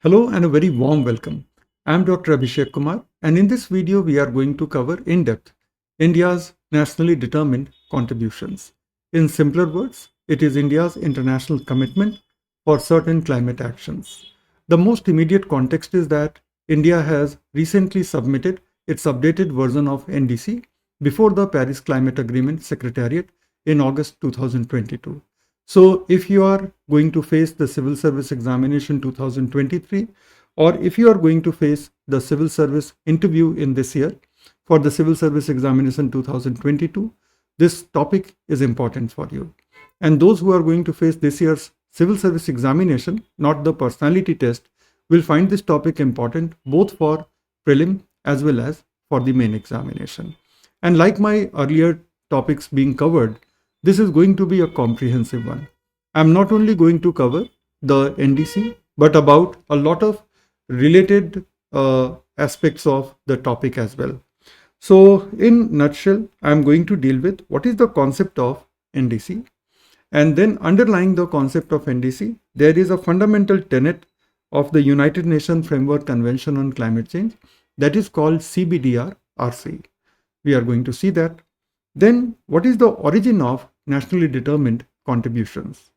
Hello and a very warm welcome. I am Dr. Abhishek Kumar, and in this video we are going to cover in depth India's nationally determined contributions. In simpler words, it is India's international commitment for certain climate actions. The most immediate context is that India has recently submitted its updated version of NDC before the Paris Climate Agreement Secretariat in August 2022. So if you are going to face the civil service examination 2023, or if you are going to face the civil service interview in this year for the civil service examination 2022, this topic is important for you. And those who are going to face this year's civil service examination, not the personality test, will find this topic important both for prelim as well as for the main examination. And like my earlier topics being covered, this is going to be a comprehensive one. I'm not only going to cover the NDC, but about a lot of related aspects of the topic as well. So in nutshell, I'm going to deal with what is the concept of NDC. And then underlying the concept of NDC, there is a fundamental tenet of the United Nations Framework Convention on Climate Change that is called CBDR-RC. We are going to see that. Then, what is the origin of nationally determined contributions?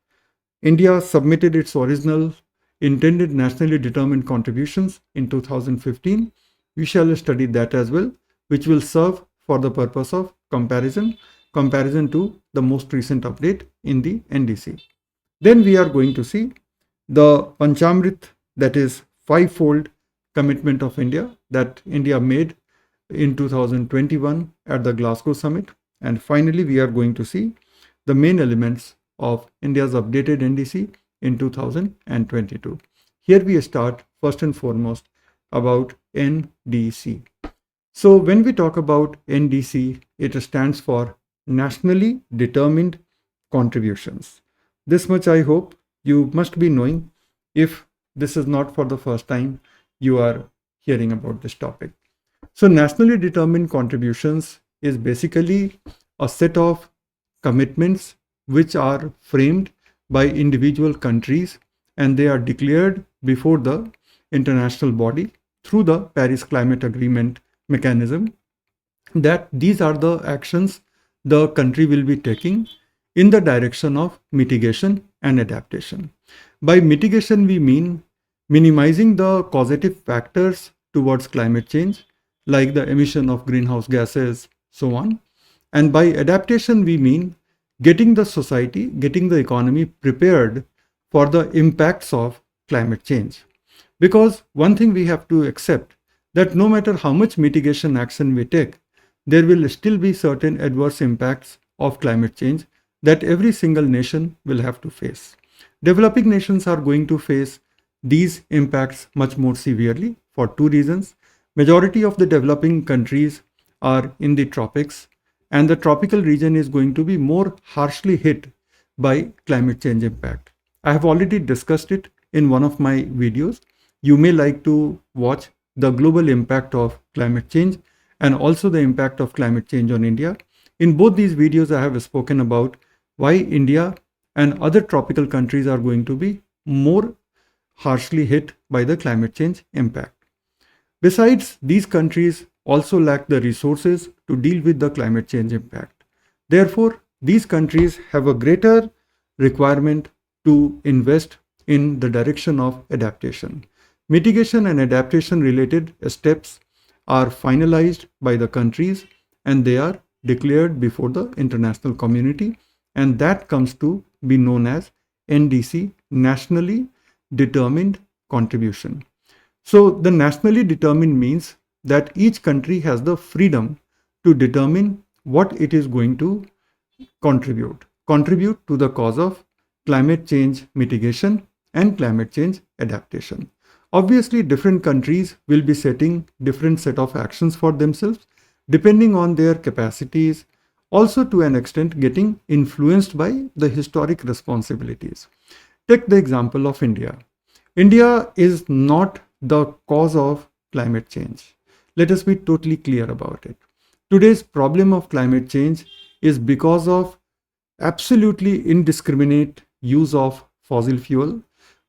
India submitted its original intended nationally determined contributions in 2015. We shall study that as well, which will serve for the purpose of comparison to the most recent update in the NDC. Then we are going to see the panchamrit, that is five-fold commitment of India that India made in 2021 at the Glasgow summit. And finally, we are going to see the main elements of India's updated NDC in 2022. Here we start first and foremost about NDC. So when we talk about NDC, it stands for Nationally Determined Contributions. This much I hope you must be knowing if this is not for the first time you are hearing about this topic. So nationally determined contributions is basically a set of commitments which are framed by individual countries, and they are declared before the international body through the Paris Climate Agreement mechanism, that these are the actions the country will be taking in the direction of mitigation and adaptation. By mitigation, we mean minimizing the causative factors towards climate change, like the emission of greenhouse gases, so on. And by adaptation, we mean getting the society, getting the economy prepared for the impacts of climate change. Because one thing we have to accept, that no matter how much mitigation action we take, there will still be certain adverse impacts of climate change that every single nation will have to face. Developing nations are going to face these impacts much more severely for two reasons. Majority of the developing countries are in the tropics, and the tropical region is going to be more harshly hit by climate change impact. I have already discussed it in one of my videos. You may like to watch the global impact of climate change and also the impact of climate change on India. In both these videos, I have spoken about why India and other tropical countries are going to be more harshly hit by the climate change impact. Besides, these countries also lack the resources to deal with the climate change impact. Therefore, these countries have a greater requirement to invest in the direction of adaptation. Mitigation and adaptation related steps are finalized by the countries, and they are declared before the international community, and that comes to be known as NDC, Nationally Determined Contribution. So the nationally determined means that each country has the freedom to determine what it is going to contribute to the cause of climate change mitigation and climate change adaptation. Obviously, different countries will be setting different set of actions for themselves depending on their capacities, also to an extent getting influenced by the historic responsibilities. Take the example of India. India is not the cause of climate change. Let us be totally clear about it. Today's problem of climate change is because of absolutely indiscriminate use of fossil fuel,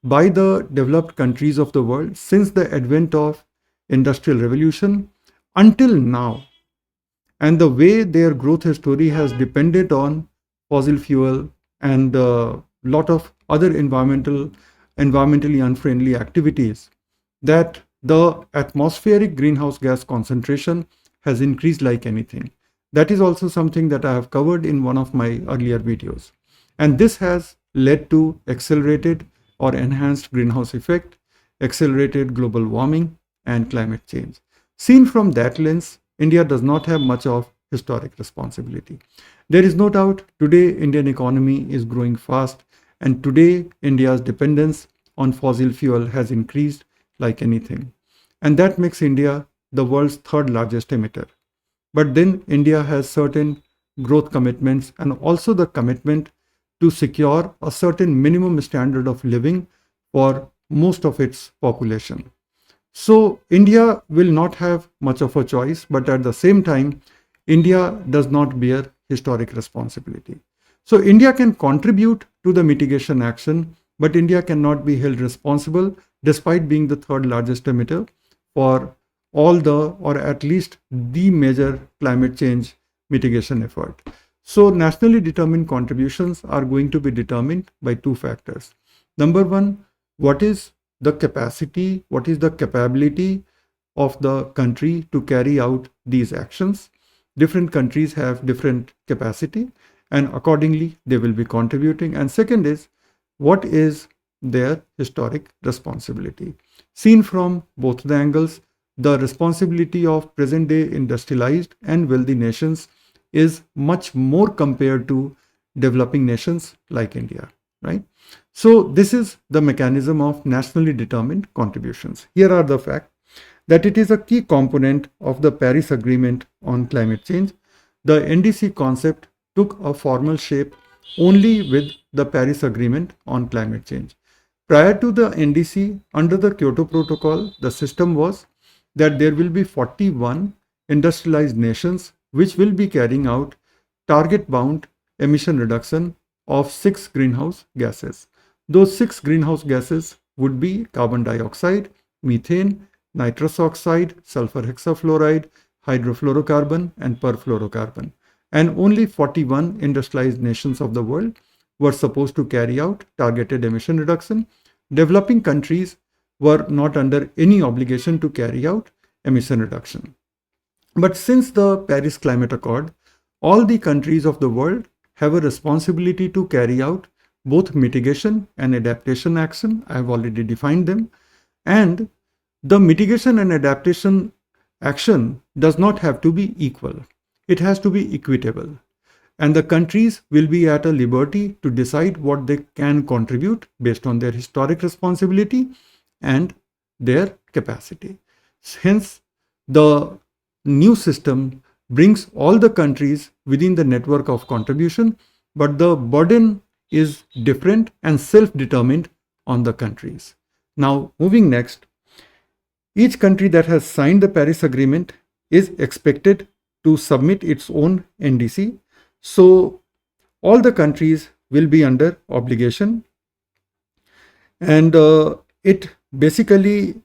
by the developed countries of the world since the advent of Industrial Revolution until now. And the way their growth story has depended on fossil fuel and a lot of other environmentally unfriendly activities, that the atmospheric greenhouse gas concentration has increased like anything. That is also something that I have covered in one of my earlier videos. And this has led to accelerated or enhanced greenhouse effect, accelerated global warming, and climate change. Seen from that lens, India does not have much of historic responsibility. There is no doubt today Indian economy is growing fast, and today India's dependence on fossil fuel has increased like anything. And that makes India the world's third largest emitter. But then India has certain growth commitments and also the commitment to secure a certain minimum standard of living for most of its population. So India will not have much of a choice, but at the same time, India does not bear historic responsibility. So India can contribute to the mitigation action, but India cannot be held responsible despite being the third largest emitter for all the, or at least the major climate change mitigation effort. So nationally determined contributions are going to be determined by two factors. Number one, what is the capacity, what is the capability of the country to carry out these actions? Different countries have different capacity, and accordingly they will be contributing. And second is, what is their historic responsibility? Seen from both the angles, the responsibility of present day industrialized and wealthy nations is much more compared to developing nations like India, right? So this is the mechanism of nationally determined contributions. Here are the facts that it is a key component of the Paris Agreement on climate change. The NDC concept took a formal shape only with the Paris Agreement on climate change. Prior to the NDC, under the Kyoto Protocol, the system was that there will be 41 industrialized nations which will be carrying out target-bound emission reduction of 6 greenhouse gases. Those 6 greenhouse gases would be carbon dioxide, methane, nitrous oxide, sulfur hexafluoride, hydrofluorocarbon, and perfluorocarbon. And only 41 industrialized nations of the world were supposed to carry out targeted emission reduction. Developing countries were not under any obligation to carry out emission reduction. But since the Paris Climate Accord, all the countries of the world have a responsibility to carry out both mitigation and adaptation action. I have already defined them. And the mitigation and adaptation action does not have to be equal. It has to be equitable. And the countries will be at a liberty to decide what they can contribute based on their historic responsibility and their capacity. Hence, the new system brings all the countries within the network of contribution, but the burden is different and self-determined on the countries. Now, moving next, each country that has signed the Paris Agreement is expected to submit its own NDC. So, all the countries will be under obligation, and it basically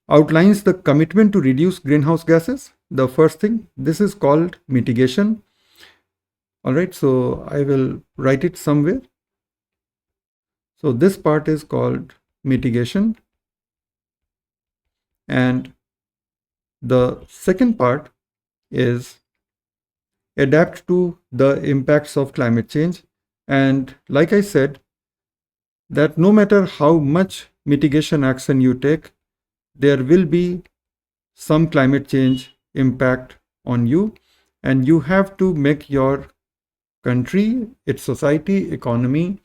outlines the commitment to reduce greenhouse gases. The first thing, this is called mitigation. All right, so I will write it somewhere. So this part is called mitigation. And the second part is adapt to the impacts of climate change. And like I said, that no matter how much mitigation action you take, there will be some climate change impact on you, and you have to make your country, its society, economy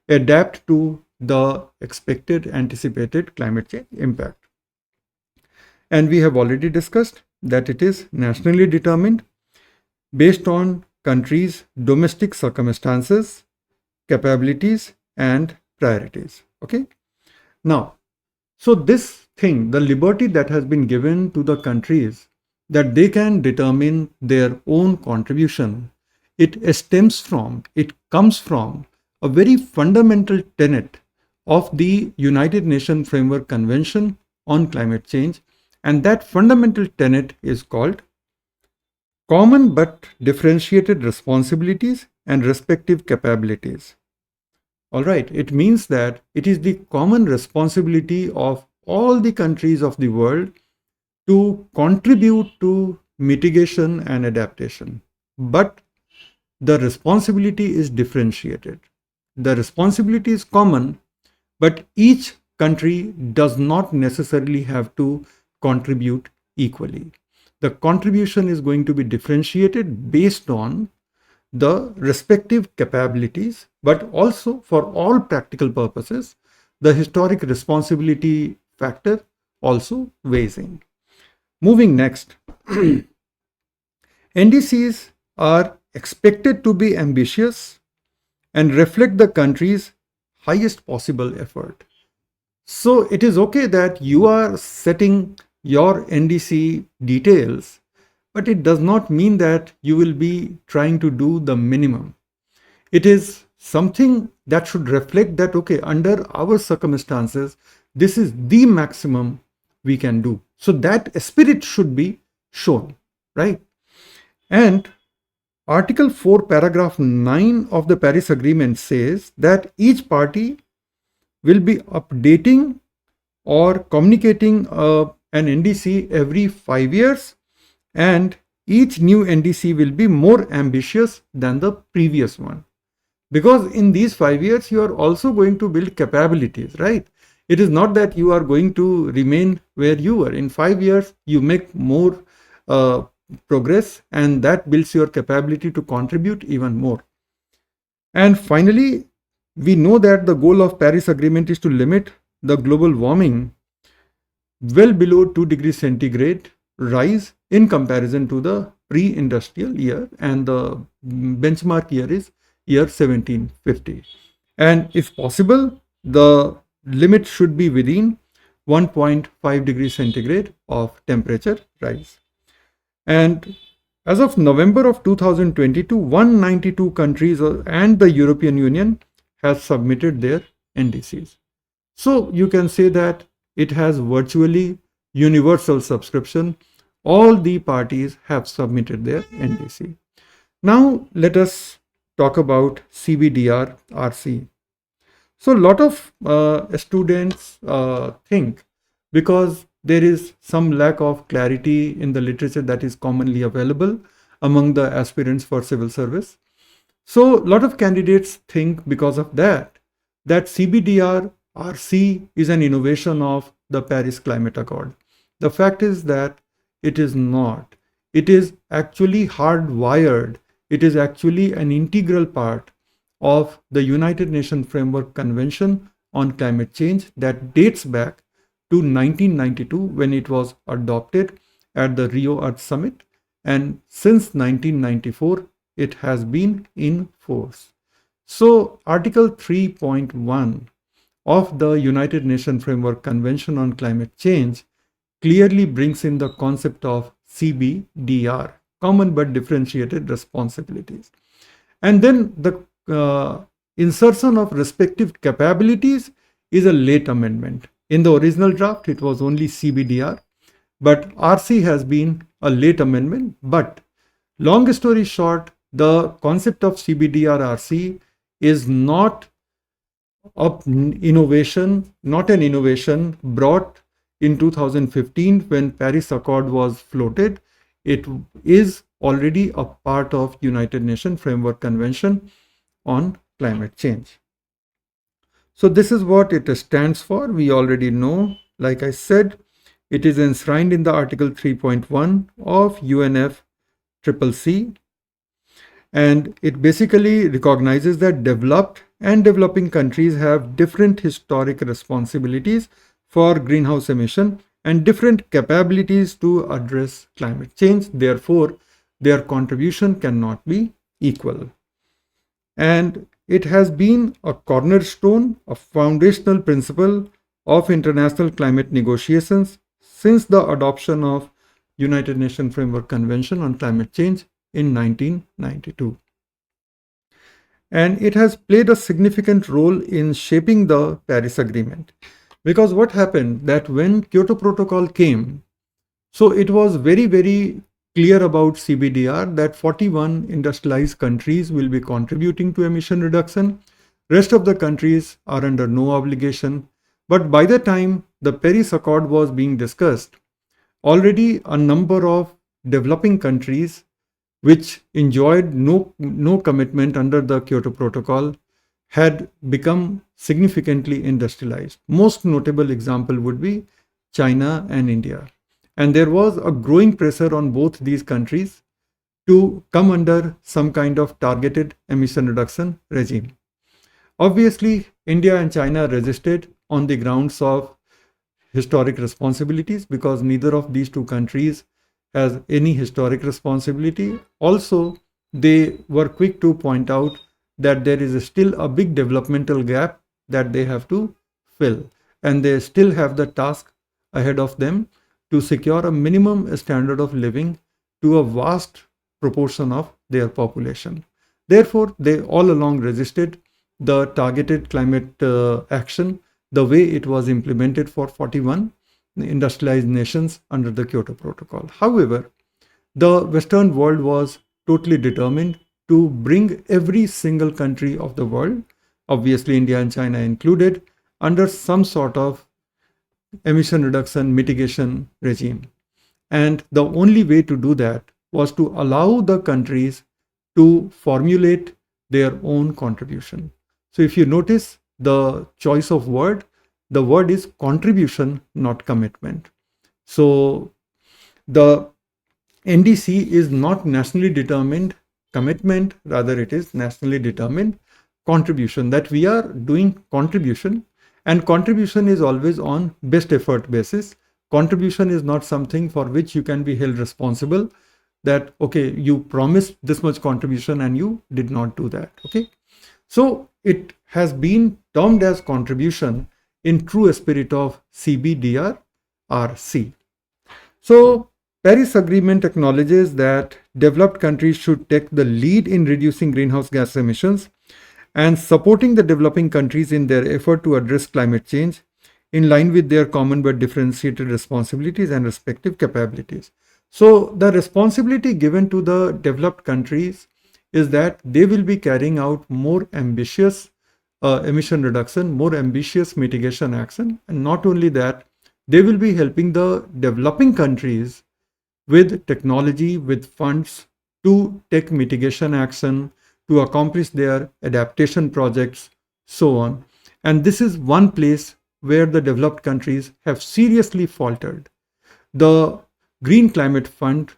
adapt to the expected, anticipated climate change impact. And we have already discussed that it is nationally determined based on countries' domestic circumstances, capabilities, and priorities. Okay. Now, so this thing, the liberty that has been given to the countries that they can determine their own contribution, it stems from, it comes from a very fundamental tenet of the United Nations Framework Convention on Climate Change, and that fundamental tenet is called common but differentiated responsibilities and respective capabilities. All right, it means that it is the common responsibility of all the countries of the world to contribute to mitigation and adaptation. But the responsibility is differentiated. The responsibility is common, but each country does not necessarily have to contribute equally. The contribution is going to be differentiated based on the respective capabilities, but also for all practical purposes, the historic responsibility factor also weighs in. Moving next, NDCs are expected to be ambitious and reflect the country's highest possible effort. So it is okay that you are setting your NDC details, but it does not mean that you will be trying to do the minimum. It is something that should reflect that, okay, under our circumstances, this is the maximum we can do. So that spirit should be shown, right? And Article 4, paragraph 9 of the Paris Agreement says that each party will be updating or communicating an NDC every 5 years, and each new NDC will be more ambitious than the previous one. Because in these 5 years, you are also going to build capabilities, right? It is not that you are going to remain where you were. In 5 years, you make more progress, and that builds your capability to contribute even more. And finally, we know that the goal of Paris Agreement is to limit the global warming well below 2 degrees centigrade rise in comparison to the pre-industrial year, and the benchmark year is year 1750. And if possible, the limit should be within 1.5 degrees centigrade of temperature rise. And as of November of 2022, 192 countries and the European Union has submitted their NDCs. So you can say that it has virtually universal subscription. All the parties have submitted their NDC. Now let us talk about CBDR-RC. So a lot of students think, because there is some lack of clarity in the literature that is commonly available among the aspirants for civil service. So a lot of candidates think, because of that CBDR-RC is an innovation of the Paris Climate Accord. The fact is that it is not. It is actually hardwired. It is actually an integral part of the United Nations Framework Convention on Climate Change that dates back to 1992, when it was adopted at the Rio Earth Summit, and since 1994 it has been in force. So Article 3.1 of the United Nations Framework Convention on Climate Change clearly brings in the concept of CBDR, common but differentiated responsibilities. And then the insertion of respective capabilities is a late amendment. In the original draft, it was only CBDR, but RC has been a late amendment. But long story short, the concept of CBDR-RC is not an innovation brought in 2015 when Paris Accord was floated. It is already a part of United Nations Framework Convention on Climate Change. So this is what it stands for. We already know, like I said, it is enshrined in the Article 3.1 of UNFCCC, and it basically recognizes that developed and developing countries have different historic responsibilities for greenhouse emission and different capabilities to address climate change. Therefore, their contribution cannot be equal. And it has been a cornerstone, a foundational principle of international climate negotiations since the adoption of United Nations Framework Convention on Climate Change in 1992. and it has played a significant role in shaping the Paris Agreement. Because what happened that when Kyoto Protocol came, so it was very, very clear about CBDR that 41 industrialized countries will be contributing to emission reduction. Rest of the countries are under no obligation. But by the time the Paris Accord was being discussed, already a number of developing countries which enjoyed no commitment under the Kyoto Protocol had become significantly industrialized. Most notable example would be China and India. And there was a growing pressure on both these countries to come under some kind of targeted emission reduction regime. Obviously, India and China resisted on the grounds of historic responsibilities because neither of these two countries has any historic responsibility. Also, they were quick to point out that there is still a big developmental gap that they have to fill, and they still have the task ahead of them to secure a minimum standard of living to a vast proportion of their population. Therefore, they all along resisted the targeted climate action the way it was implemented for 41 industrialized nations under the Kyoto Protocol. However, the Western world was totally determined to bring every single country of the world, obviously India and China included, under some sort of emission reduction mitigation regime. And the only way to do that was to allow the countries to formulate their own contribution. So if you notice the choice of word, the word is contribution, not commitment. So the NDC is not nationally determined commitment, rather it is nationally determined contribution, that we are doing contribution, and contribution is always on best effort basis. Contribution is not something for which you can be held responsible that, okay, you promised this much contribution and you did not do that. Okay. So it has been termed as contribution in true spirit of CBDR-RC. So Paris Agreement acknowledges that developed countries should take the lead in reducing greenhouse gas emissions and supporting the developing countries in their effort to address climate change in line with their common but differentiated responsibilities and respective capabilities. So the responsibility given to the developed countries is that they will be carrying out more ambitious emission reduction, more ambitious mitigation action. And not only that, they will be helping the developing countries with technology, with funds to take mitigation action, to accomplish their adaptation projects, so on. And this is one place where the developed countries have seriously faltered. The Green Climate Fund,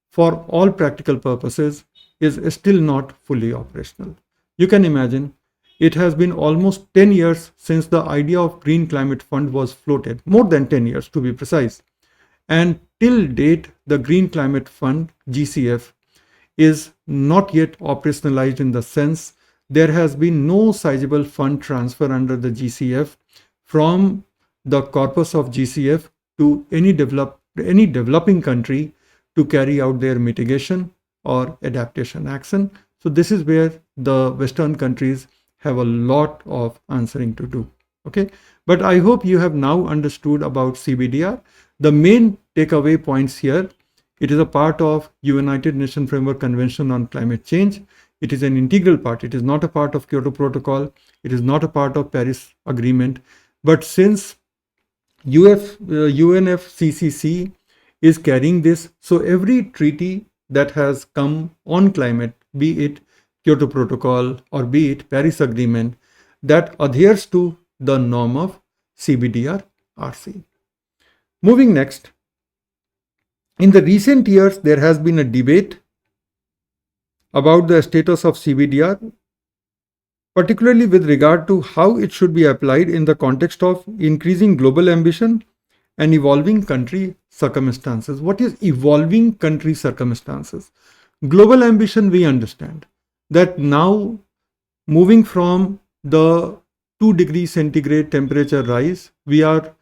for all practical purposes, is still not fully operational. You can imagine, it has been almost 10 years since the idea of Green Climate Fund was floated, more than 10 years to be precise. And till date, the Green Climate Fund, GCF, is not yet operationalized in the sense there has been no sizable fund transfer under the GCF from the corpus of GCF to any developing country to carry out their mitigation or adaptation action. So this is where the Western countries have a lot of answering to do. Okay, but I hope you have now understood about CBDR. The main takeaway points here: it is a part of United Nations Framework Convention on Climate Change. It is an integral part. It is not a part of Kyoto Protocol. It is not a part of Paris Agreement. But since UNFCCC is carrying this, so every treaty that has come on climate, be it Kyoto Protocol or be it Paris Agreement, that adheres to the norm of CBDR-RC. Moving next, in the recent years, there has been a debate about the status of CBDR, particularly with regard to how it should be applied in the context of increasing global ambition and evolving country circumstances. What is evolving country circumstances? Global ambition, we understand that now moving from the 2 degrees centigrade temperature rise, we are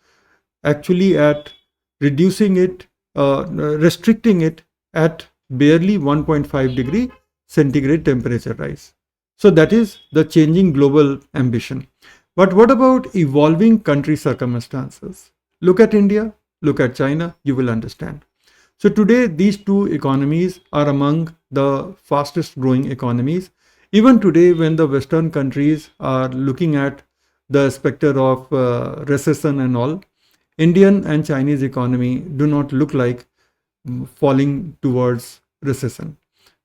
actually at reducing it, restricting it at barely 1.5 degree centigrade temperature rise. So that is the changing global ambition. But what about evolving country circumstances? Look at India, look at China, you will understand. So today, these two economies are among the fastest growing economies. Even today, when the Western countries are looking at the specter of recession and all, Indian and Chinese economy do not look like falling towards recession.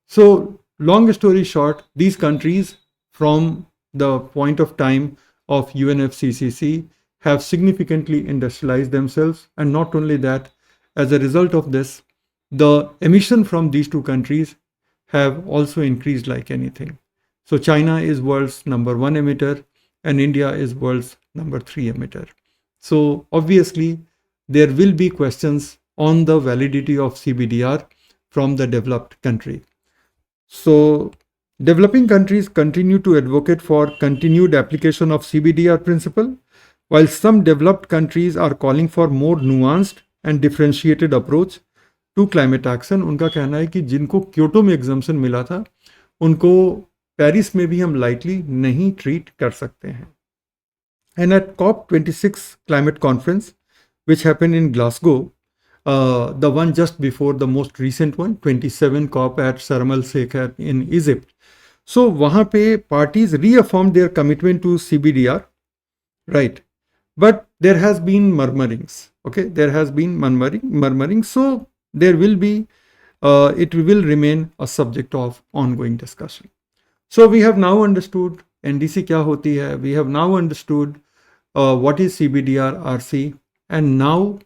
So, long story short, these countries from the point of time of UNFCCC have significantly industrialized themselves. And not only that, as a result of this, the emission from these two countries have also increased like anything. So China is world's number one emitter and India is world's number three emitter. So obviously there will be questions on the validity of CBDR from the developed country. So developing countries continue to advocate for continued application of CBDR principle, while some developed countries are calling for more nuanced and differentiated approach to climate action. उनका कहना है कि जिनको Kyoto में exemption मिला था उनको Paris में भी हम लाइटली नहीं ट्रीट कर सकते हैं. And at COP26 climate conference which happen in Glasgow, the one just before the most recent one, 27 COP at Sharm el-Sheikh in Egypt. So वहाँ पे parties reaffirmed their commitment to CBDR, right? But there has been murmurings. Okay, there has been murmuring. So there will be, it will remain a subject of ongoing discussion. So we have now understood NDC क्या होती है. We have now understood what is CBDR-RC, and now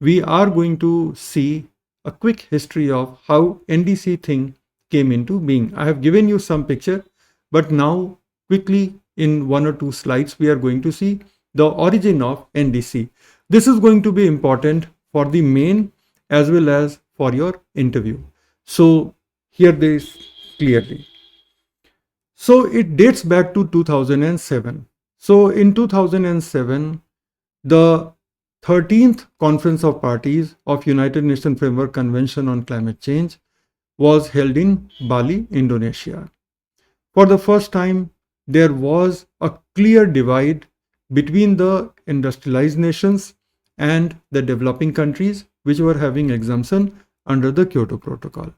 we are going to see a quick history of how NDC thing came into being. I have given you some picture, but now quickly in one or two slides we are going to see the origin of NDC. This is going to be important for the main as well as for your interview. So here this clearly. So it dates back to 2007. So in 2007, the 13th Conference of Parties of United Nations Framework Convention on Climate Change was held in Bali, Indonesia. For the first time, there was a clear divide between the industrialized nations and the developing countries which were having exemption under the Kyoto Protocol.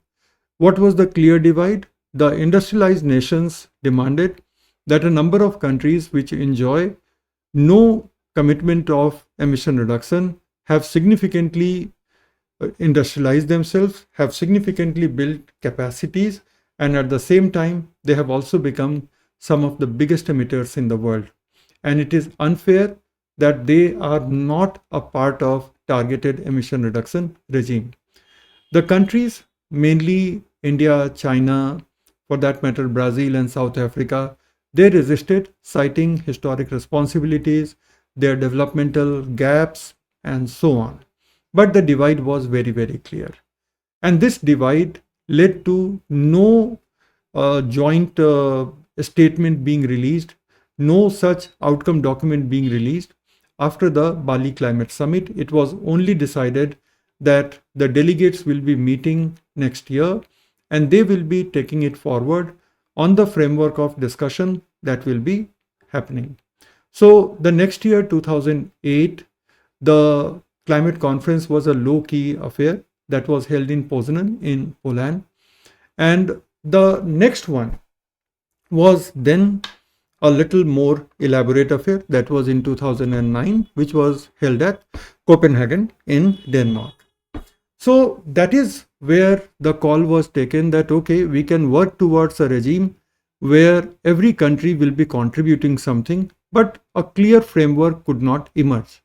What was the clear divide? The industrialized nations demanded that a number of countries which enjoy no commitment of emission reduction have significantly industrialized themselves, have significantly built capacities, and at the same time, they have also become some of the biggest emitters in the world. And it is unfair that they are not a part of targeted emission reduction regime. The countries, mainly India, China, for that matter, Brazil and South Africa, they resisted, citing historic responsibilities, their developmental gaps, and so on. But the divide was very, very clear. And this divide led to no joint statement being released, no such outcome document being released. After the Bali Climate Summit, it was only decided that the delegates will be meeting next year and they will be taking it forward on the framework of discussion that will be happening. So the next year, 2008, the climate conference was a low-key affair that was held in Poznan in Poland. And the next one was then a little more elaborate affair that was in 2009, which was held at Copenhagen in Denmark. So that is where the call was taken that, okay, we can work towards a regime where every country will be contributing something, but a clear framework could not emerge.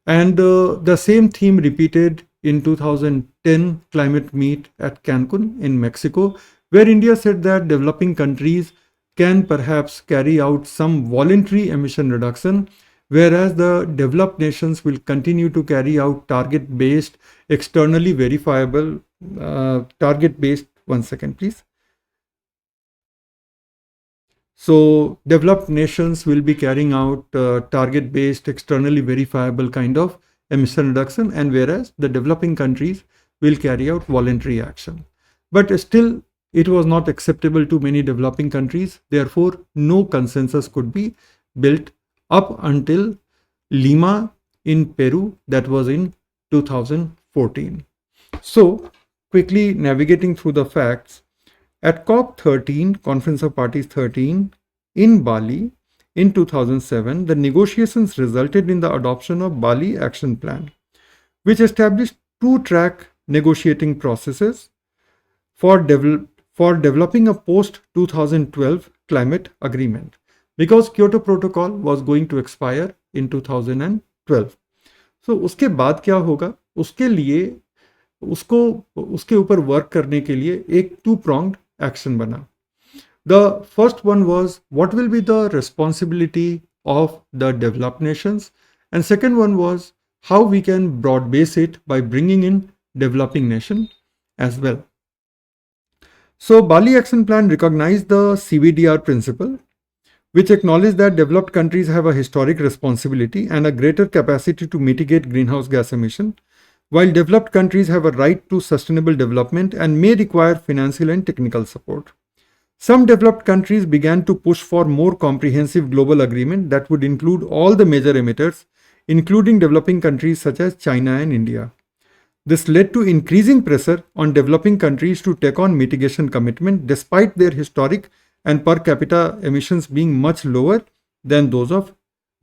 And the same theme repeated in 2010 climate meet at Cancun in Mexico, where India said that developing countries can perhaps carry out some voluntary emission reduction, whereas the developed nations will continue to carry out target-based, externally verifiable, target-based, one second please. So developed nations will be carrying out target-based, externally verifiable kind of emission reduction, and whereas the developing countries will carry out voluntary action. But still, it was not acceptable to many developing countries. Therefore, no consensus could be built up until Lima in Peru, that was in 2014. So, quickly navigating through the facts, at COP 13, Conference of Parties 13, in Bali in 2007, the negotiations resulted in the adoption of Bali Action Plan, which established two-track negotiating processes for developing a post-2012 climate agreement, because Kyoto Protocol was going to expire in 2012. So उसके बाद क्या होगा, उसके लिए उसके ऊपर work करने के लिए एक two-pronged action बना. The first one was what will be the responsibility of the developed nations, and second one was how we can broad base it by bringing in developing nation as well. So Bali Action Plan recognized the CBDR principle, which acknowledged that developed countries have a historic responsibility and a greater capacity to mitigate greenhouse gas emission, while developed countries have a right to sustainable development and may require financial and technical support. Some developed countries began to push for more comprehensive global agreement that would include all the major emitters, including developing countries such as China and India. This led to increasing pressure on developing countries to take on mitigation commitment despite their historic and per capita emissions being much lower than those of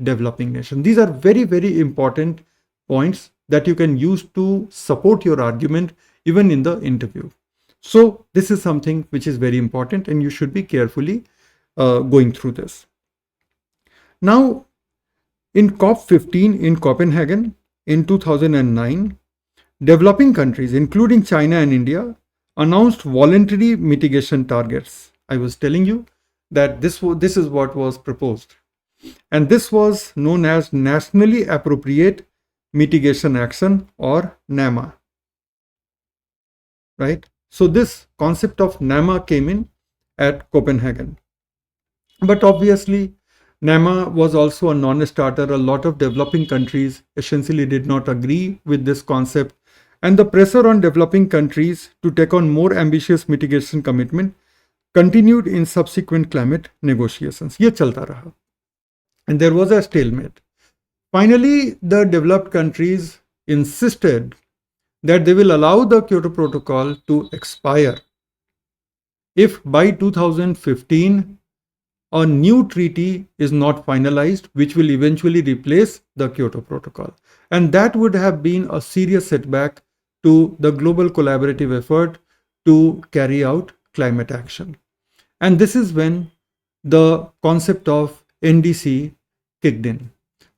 developing nations. These are very, very important points that you can use to support your argument even in the interview. So this is something which is very important and you should be carefully going through this. Now, in COP15 in Copenhagen in 2009, developing countries, including China and India, announced voluntary mitigation targets. I was telling you that this is what was proposed. And this was known as Nationally Appropriate Mitigation Action, or NAMA. Right? So this concept of NAMA came in at Copenhagen. But obviously, NAMA was also a non-starter. A lot of developing countries essentially did not agree with this concept. And the pressure on developing countries to take on more ambitious mitigation commitment continued in subsequent climate negotiations. ये चलता रहा. And there was a stalemate. Finally, the developed countries insisted that they will allow the Kyoto Protocol to expire if by 2015 a new treaty is not finalized, which will eventually replace the Kyoto Protocol. And that would have been a serious setback to the global collaborative effort to carry out climate action. And this is when the concept of NDC kicked in.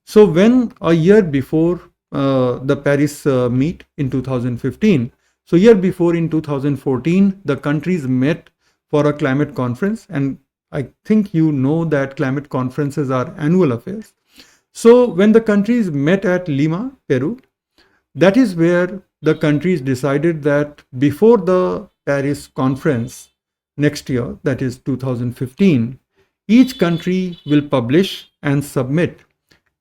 So when a year before the Paris meet in 2015, so year before in 2014, the countries met for a climate conference, and I think you know that climate conferences are annual affairs. So when the countries met at Lima, Peru, that is where the countries decided that before the Paris conference next year, that is 2015, each country will publish and submit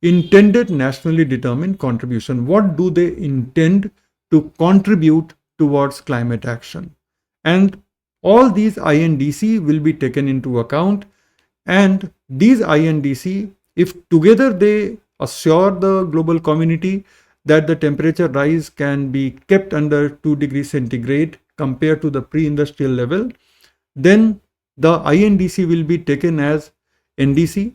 intended nationally determined contribution. What do they intend to contribute towards climate action? And all these INDC will be taken into account, and these INDC, if together they assure the global community that the temperature rise can be kept under 2 degrees centigrade compared to the pre-industrial level, then the INDC will be taken as NDC,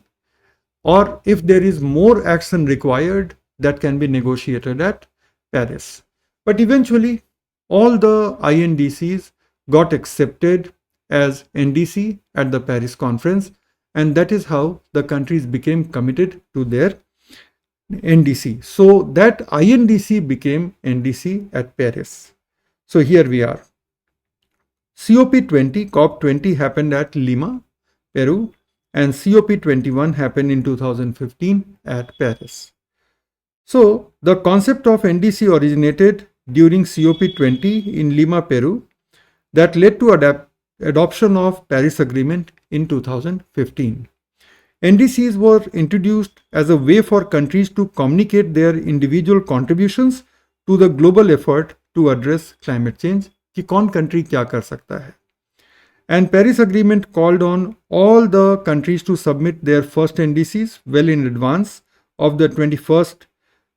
or if there is more action required, that can be negotiated at Paris. But eventually, all the INDCs got accepted as NDC at the Paris conference, and that is how the countries became committed to their NDC. So that INDC became NDC at Paris. So here we are. COP20, COP20 happened at Lima, Peru, and COP21 happened in 2015 at Paris. So the concept of NDC originated during COP20 in Lima, Peru, that led to adoption of Paris Agreement in 2015. NDCs were introduced as a way for countries to communicate their individual contributions to the global effort to address climate change, कि कौन country क्या कर सकता है. And Paris Agreement called on all the countries to submit their first NDCs well in advance of the 21st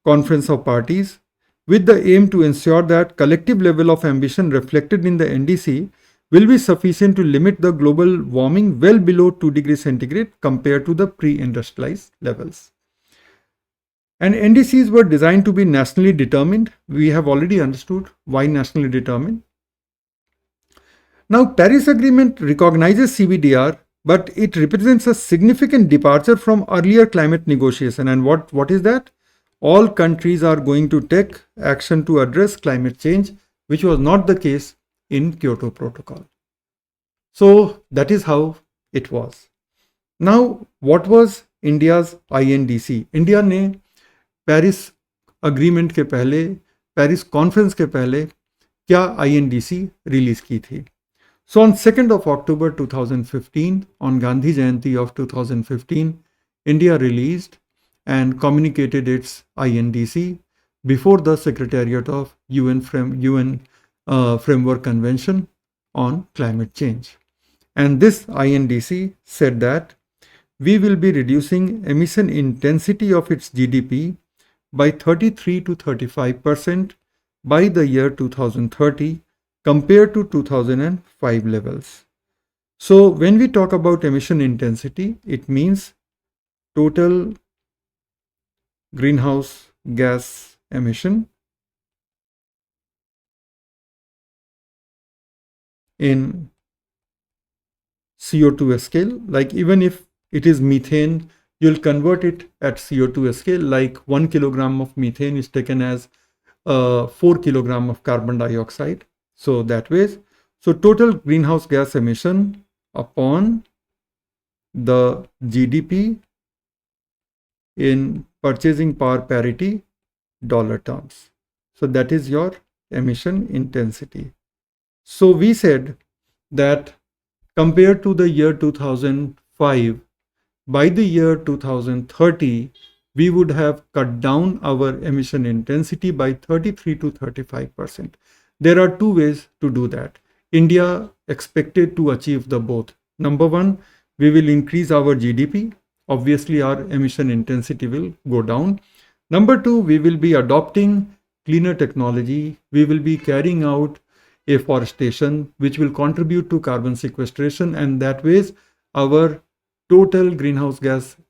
Conference of Parties, with the aim to ensure that collective level of ambition reflected in the NDC will be sufficient to limit the global warming well below 2 degrees centigrade compared to the pre-industrialized levels. And NDCs were designed to be nationally determined. We have already understood why nationally determined. Now, Paris Agreement recognizes CBDR, but it represents a significant departure from earlier climate negotiation. And what is that? All countries are going to take action to address climate change, which was not the case in Kyoto Protocol. So that is how it was. Now, what was India's INDC? India ने Paris agreement के पहले, Paris conference के पहले क्या INDC release की थी? So on 2nd of October 2015, on Gandhi Jayanti of 2015, India released and communicated its INDC before the Secretariat of UN Framework Convention on Climate Change. And this INDC said that we will be reducing emission intensity of its GDP by 33 to 35% by the year 2030 compared to 2005 levels. So when we talk about emission intensity, it means total greenhouse gas emission in CO2 scale. Like even if it is methane, you'll convert it at CO2 scale, like 1 kilogram of methane is taken as 4 kilogram of carbon dioxide. So that way, so total greenhouse gas emission upon the GDP in purchasing power parity dollar terms. So that is your emission intensity. So we said that compared to the year 2005, by the year 2030, we would have cut down our emission intensity by 33 to 35%. There are two ways to do that. India expected to achieve the both. Number one, we will increase our GDP. Obviously, our emission intensity will go down. Number two, we will be adopting cleaner technology. We will be carrying out afforestation, which will contribute to carbon sequestration, and that way our total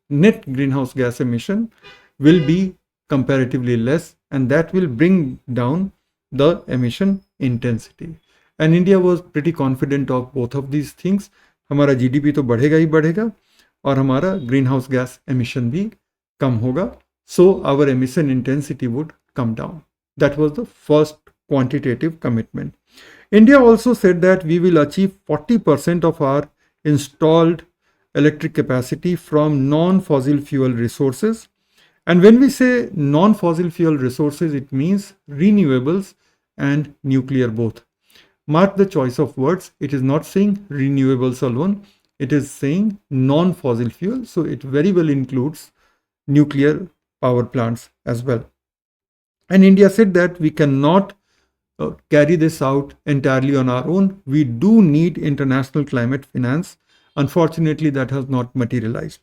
net greenhouse gas emission will be comparatively less, and that will bring down the emission intensity. And India was pretty confident of both of these things. हमारा GDP तो बढ़ेगा ही बढ़ेगा और हमारा greenhouse gas emission भी कम होगा. So our emission intensity would come down. That was the first quantitative commitment. India also said that we will achieve 40% of our installed electric capacity from non-fossil fuel resources. And when we say non-fossil fuel resources, it means renewables and nuclear both. Mark the choice of words. It is not saying renewables alone. It is saying non-fossil fuel. So it very well includes nuclear power plants as well. And India said that we cannot carry this out entirely on our own. We do need international climate finance. Unfortunately, that has not materialized.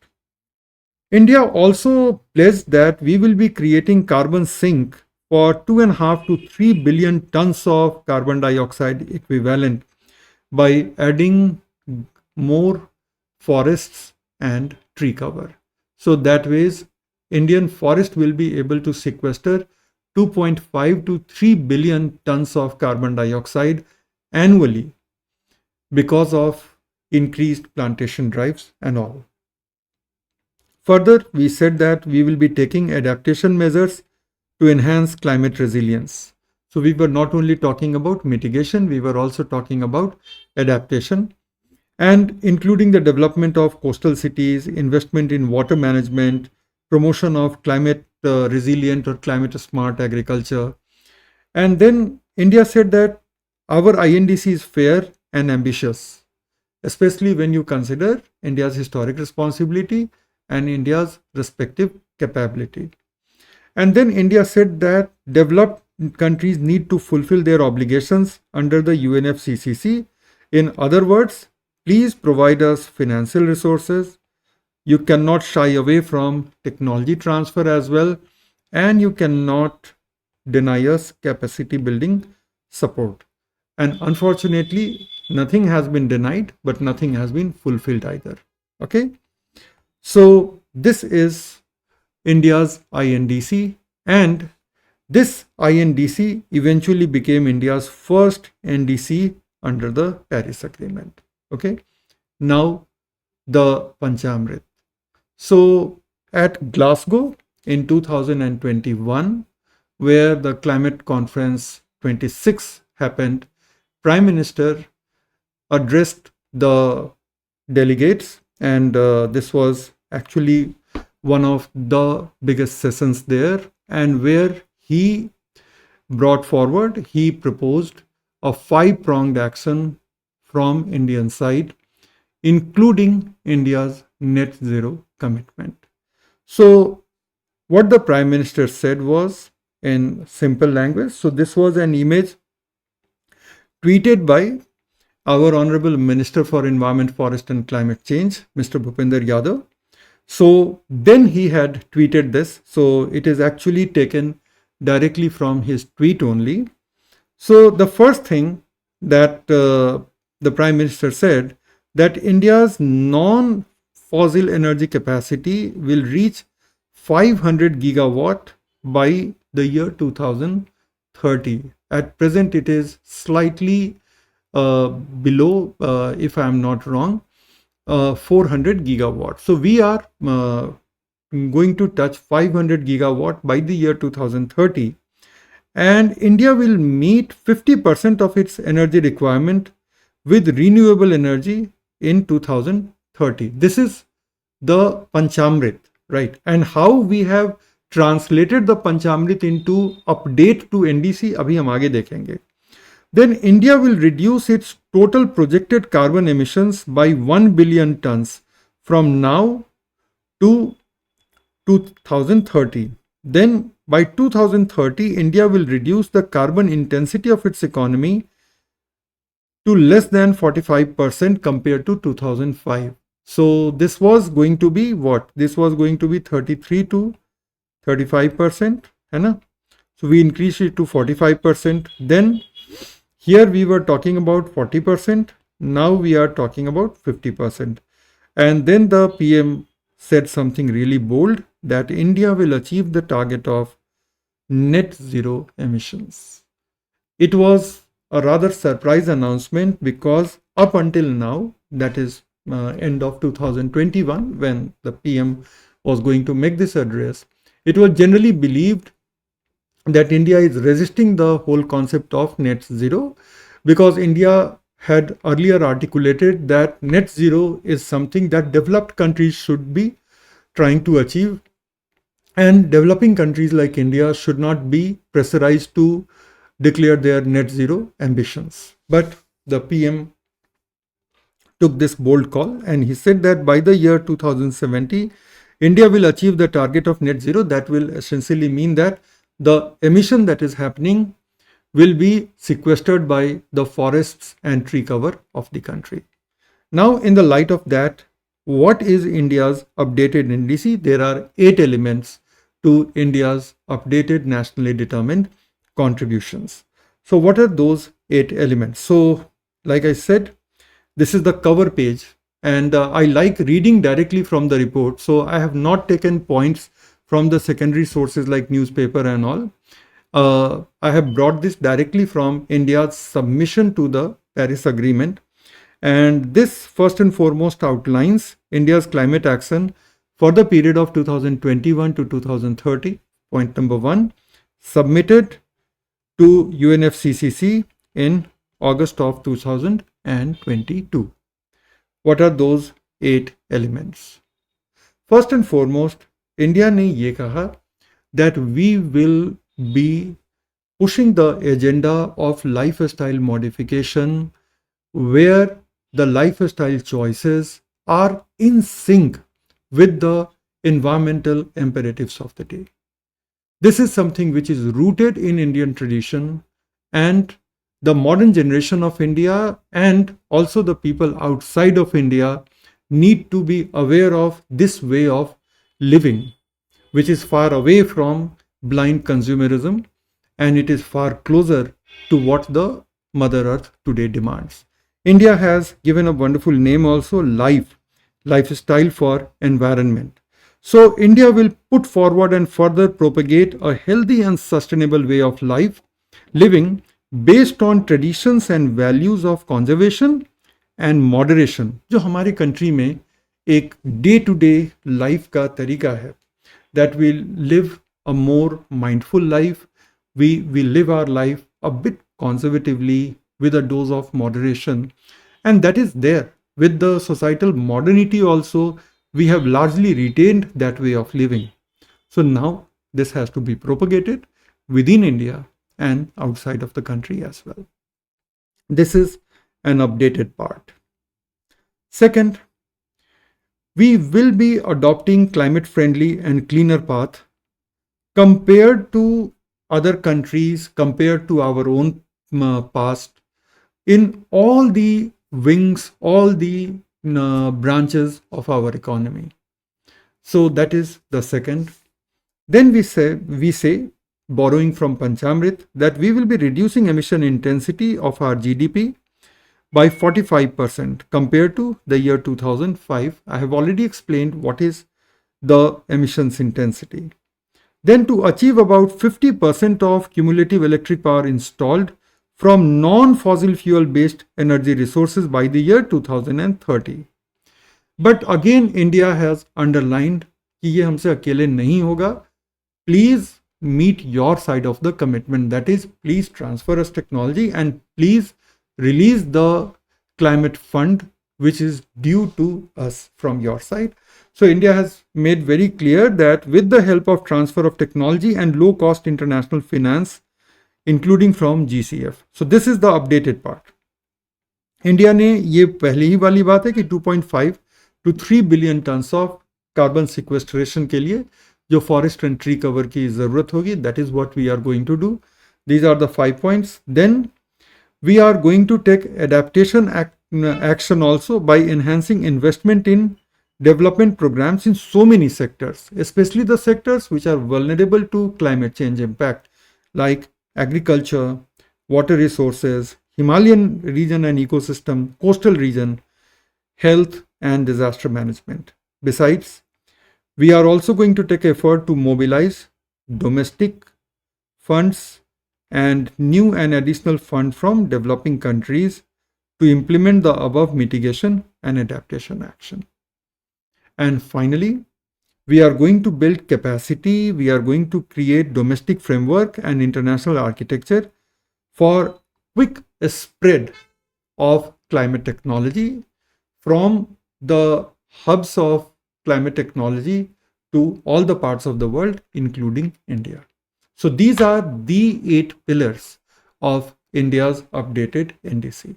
India also pledged that we will be creating carbon sink for 2.5 to 3 billion tons of carbon dioxide equivalent by adding more forests and tree cover. So that ways, Indian forest will be able to sequester 2.5 to 3 billion tons of carbon dioxide annually because of increased plantation drives and all. Further, we said that we will be taking adaptation measures to enhance climate resilience. So we were not only talking about mitigation, we were also talking about adaptation, and including the development of coastal cities, investment in water management, promotion of climate resilient or climate smart agriculture. And then India said that our INDC is fair and ambitious, especially when you consider India's historic responsibility and India's respective capability. And then India said that developed countries need to fulfill their obligations under the UNFCCC. In other words, please provide us financial resources. You cannot shy away from technology transfer as well, and you cannot deny us capacity building support. And unfortunately, nothing has been denied, but nothing has been fulfilled either. Okay. So this is India's INDC, and this INDC eventually became India's first NDC under the Paris Agreement. Okay. Now the panchamrit. So at Glasgow in 2021, where the climate conference 26 happened, Prime Minister addressed the delegates, and this was actually one of the biggest sessions there, and where he proposed a 5-pronged action from Indian side, including India's net zero commitment. So what the Prime Minister said was in simple language. So this was an image tweeted by our Honorable Minister for Environment, Forest and Climate Change, Mr. Bhupinder Yadav. So then he had tweeted this. So it is actually taken directly from his tweet only. So the first thing that the Prime Minister said, that India's non-fossil energy capacity will reach 500 gigawatt by the year 2030. At present, it is slightly below, if I am not wrong, 400 gigawatt. So we are going to touch 500 gigawatt by the year 2030, and India will meet 50% of its energy requirement with renewable energy in 2030. This is the panchamrit, right? And how we have translated the panchamrit into update to NDC, abhi hum aage dekhenge. Then India will reduce its total projected carbon emissions by 1 billion tons from now to 2030. Then by 2030, India will reduce the carbon intensity of its economy to less than 45% compared to 2005. So this was going to be what? This was going to be 33 to 35%. So we increased it to 45%. Then here we were talking about 40%. Now we are talking about 50%. And then the PM said something really bold, that India will achieve the target of net zero emissions. It was a rather surprise announcement, because up until now, that is end of 2021, when the PM was going to make this address, it was generally believed that India is resisting the whole concept of net zero, because India had earlier articulated that net zero is something that developed countries should be trying to achieve, and developing countries like India should not be pressurized to declare their net zero ambitions. But the PM took this bold call, and he said that by the year 2070, India will achieve the target of net zero. That will essentially mean that the emission that is happening will be sequestered by the forests and tree cover of the country. Now, in the light of that, what is India's updated NDC? There are 8 elements to India's updated nationally determined contributions. So what are those 8 elements? So like I said, this is the cover page, and I like reading directly from the report. So I have not taken points from the secondary sources like newspaper and all. I have brought this directly from India's submission to the Paris Agreement. And this first and foremost outlines India's climate action for the period of 2021 to 2030. Point number 1, submitted to UNFCCC in August of 2022. What are those 8 elements? First and foremost, India ने ये कहा that we will be pushing the agenda of lifestyle modification, where the lifestyle choices are in sync with the environmental imperatives of the day. This is something which is rooted in Indian tradition, and the modern generation of India and also the people outside of India need to be aware of this way of living, which is far away from blind consumerism, and it is far closer to what the Mother Earth today demands. India has given a wonderful name also, lifestyle for environment. So India will put forward and further propagate a healthy and sustainable way of living based on traditions and values of conservation and moderation, जो हमारी country में एक day to day life का तरीका है, that we live a more mindful life. We live our life a bit conservatively with a dose of moderation, and that is there. With the societal modernity also, we have largely retained that way of living. So now this has to be propagated within India and outside of the country as well. This is an updated part. Second, we will be adopting climate friendly and cleaner path compared to other countries, compared to our own past, in all the wings, all the branches of our economy. So that is the second. Then we say, borrowing from panchamrit, that we will be reducing emission intensity of our GDP by 45% compared to the year 2005. I have already explained what is the emissions intensity. Then to achieve about 50% of cumulative electric power installed from non-fossil fuel based energy resources by the year 2030. But again, India has underlined कि ये हमसे अकेले नहीं होगा. Please meet your side of the commitment. That is, please transfer us technology and please release the climate fund which is due to us from your side. So India has made very clear that with the help of transfer of technology and low cost international finance, including from GCF. So this is the updated part. India ने ये पहले ही वाली बात है कि 2.5 to 3 billion tons of carbon sequestration के लिए जो forest and tree cover की ज़रूरत होगी, that is what we are going to do. These are the 5 points. Then we are going to take adaptation action also by enhancing investment in development programs in so many sectors, especially the sectors which are vulnerable to climate change impact, like agriculture, water resources, Himalayan region and ecosystem, coastal region, health and disaster management. Besides, we are also going to take effort to mobilize domestic funds and new and additional fund from developing countries to implement the above mitigation and adaptation action. And finally, we are going to build capacity. We are going to create domestic framework and international architecture for quick spread of climate technology from the hubs of climate technology to all the parts of the world, including India. So these are the 8 pillars of India's updated NDC.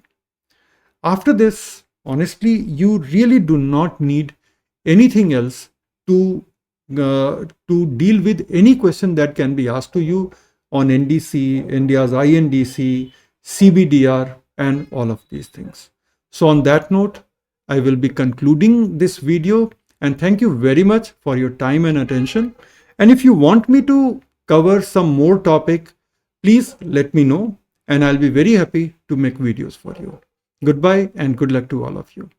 After this, honestly, you really do not need anything else to deal with any question that can be asked to you on NDC, India's INDC, CBDR, and all of these things. So on that note, I will be concluding this video, and thank you very much for your time and attention. And if you want me to cover some more topic, please let me know, and I'll be very happy to make videos for you. Goodbye and good luck to all of you.